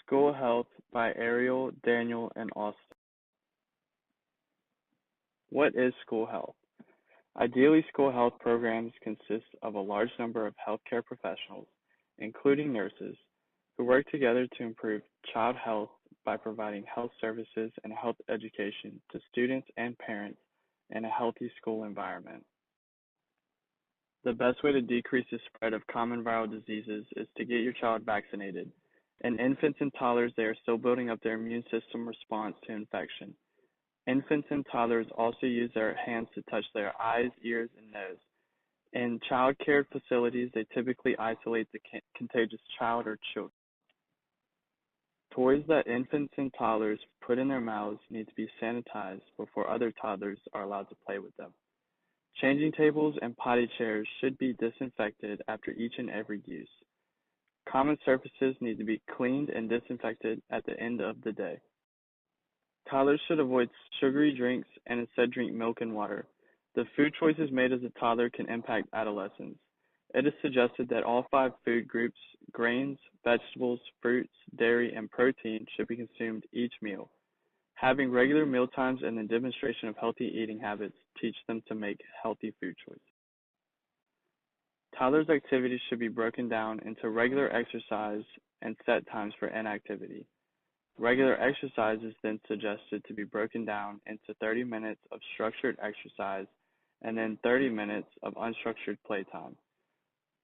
School Health by Ariel, Daniel, and Austin. What is school health? Ideally, school health programs consist of a large number of healthcare professionals, including nurses, who work together to improve child health by providing health services and health education to students and parents in a healthy school environment. The best way to decrease the spread of common viral diseases is to get your child vaccinated. In infants and toddlers, they are still building up their immune system response to infection. Infants and toddlers also use their hands to touch their eyes, ears, and nose. In child care facilities, they typically isolate the contagious child or children. Toys that infants and toddlers put in their mouths need to be sanitized before other toddlers are allowed to play with them. Changing tables and potty chairs should be disinfected after each and every use. Common surfaces need to be cleaned and disinfected at the end of the day. Toddlers should avoid sugary drinks and instead drink milk and water. The food choices made as a toddler can impact adolescence. It is suggested that all 5 food groups, grains, vegetables, fruits, dairy, and protein, should be consumed each meal. Having regular meal times and the demonstration of healthy eating habits teach them to make healthy food choices. Toddlers' activities should be broken down into regular exercise and set times for inactivity. Regular exercise is then suggested to be broken down into 30 minutes of structured exercise and then 30 minutes of unstructured playtime.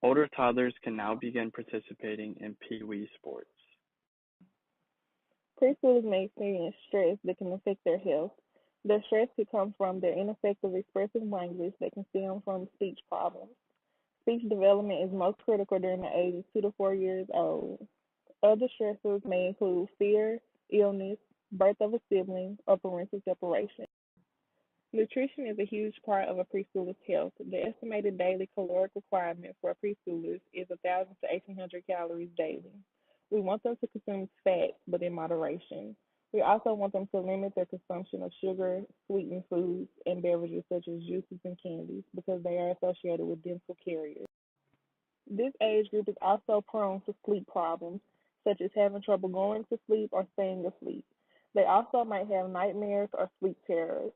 Older toddlers can now begin participating in Pee-wee sports. Preschoolers may experience stress that can affect their health. The stress could come from their ineffective expressive language that can stem from speech problems. Speech development is most critical during the age of 2 to 4 years old. Other stressors may include fear, illness, birth of a sibling, or parental separation. Nutrition is a huge part of a preschooler's health. The estimated daily caloric requirement for preschoolers is 1,000 to 1,800 calories daily. We want them to consume fat, but in moderation. We also want them to limit their consumption of sugar, sweetened foods, and beverages such as juices and candies because they are associated with dental carriers. This age group is also prone to sleep problems, such as having trouble going to sleep or staying asleep. They also might have nightmares or sleep terrors.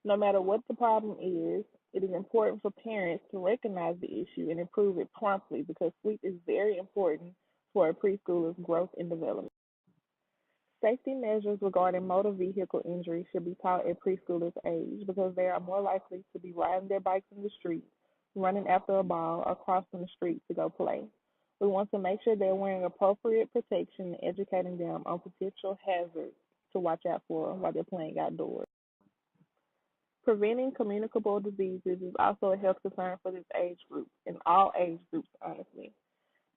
No matter what the problem is, it is important for parents to recognize the issue and improve it promptly because sleep is very important for a preschooler's growth and development. Safety measures regarding motor vehicle injury should be taught at preschoolers' age because they are more likely to be riding their bikes in the street, running after a ball, or crossing the street to go play. We want to make sure they're wearing appropriate protection and educating them on potential hazards to watch out for while they're playing outdoors. Preventing communicable diseases is also a health concern for this age group, and all age groups, honestly.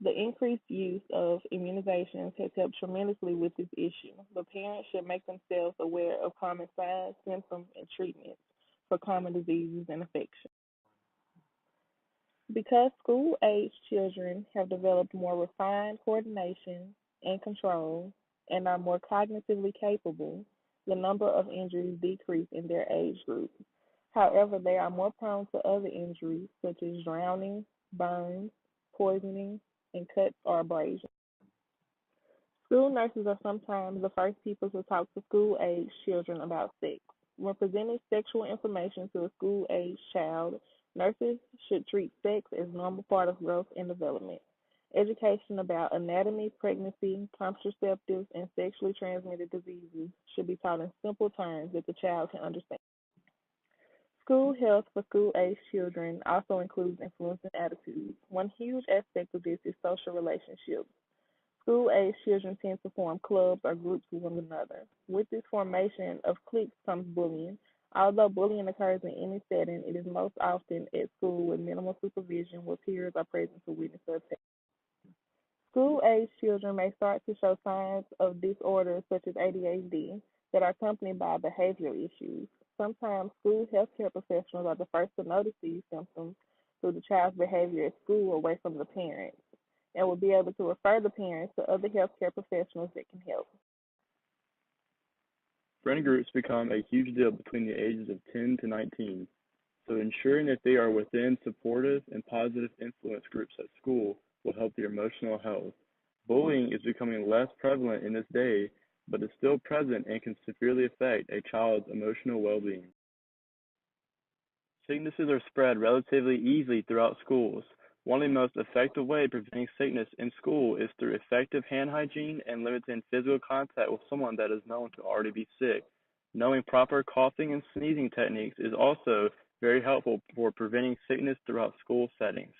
The increased use of immunizations has helped tremendously with this issue, but parents should make themselves aware of common signs, symptoms, and treatments for common diseases and infections. Because school age children have developed more refined coordination and control and are more cognitively capable, the number of injuries decrease in their age group. However, they are more prone to other injuries such as drowning, burns, poisoning, and cuts or abrasions. School nurses are sometimes the first people to talk to school age children about sex. When presenting sexual information to a school age child, nurses should treat sex as a normal part of growth and development. Education about anatomy, pregnancy, contraceptives, and sexually transmitted diseases should be taught in simple terms that the child can understand. School health for school-age children also includes influencing attitudes. One huge aspect of this is social relationships. School-age children tend to form clubs or groups with one another. With this formation of cliques comes bullying. Although bullying occurs in any setting, it is most often at school with minimal supervision where peers are present to witness the attack. School-age children may start to show signs of disorders such as ADHD that are accompanied by behavioral issues. Sometimes school healthcare professionals are the first to notice these symptoms through the child's behavior at school away from the parents and will be able to refer the parents to other healthcare professionals that can help. Friend groups become a huge deal between the ages of 10 to 19, so ensuring that they are within supportive and positive influence groups at school will help their emotional health. Bullying is becoming less prevalent in this day, but is still present and can severely affect a child's emotional well-being. Sicknesses are spread relatively easily throughout schools. One of the most effective ways of preventing sickness in school is through effective hand hygiene and limiting physical contact with someone that is known to already be sick. Knowing proper coughing and sneezing techniques is also very helpful for preventing sickness throughout school settings.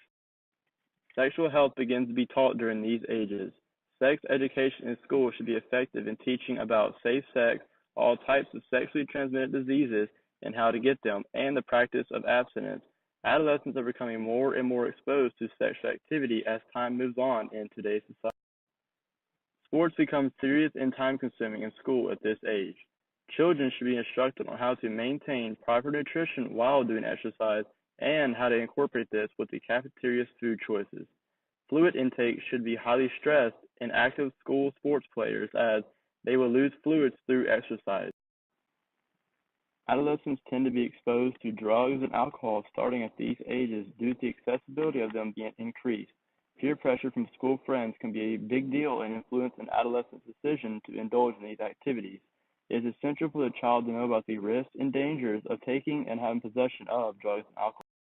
Sexual health begins to be taught during these ages. Sex education in school should be effective in teaching about safe sex, all types of sexually transmitted diseases and how to get them, and the practice of abstinence. Adolescents are becoming more and more exposed to sexual activity as time moves on in today's society. Sports become serious and time-consuming in school at this age. Children should be instructed on how to maintain proper nutrition while doing exercise and how to incorporate this with the cafeteria's food choices. Fluid intake should be highly stressed in active school sports players as they will lose fluids through exercise. Adolescents tend to be exposed to drugs and alcohol starting at these ages due to the accessibility of them being increased. Peer pressure from school friends can be a big deal and influence an adolescent's decision to indulge in these activities. It is essential for the child to know about the risks and dangers of taking and having possession of drugs and alcohol.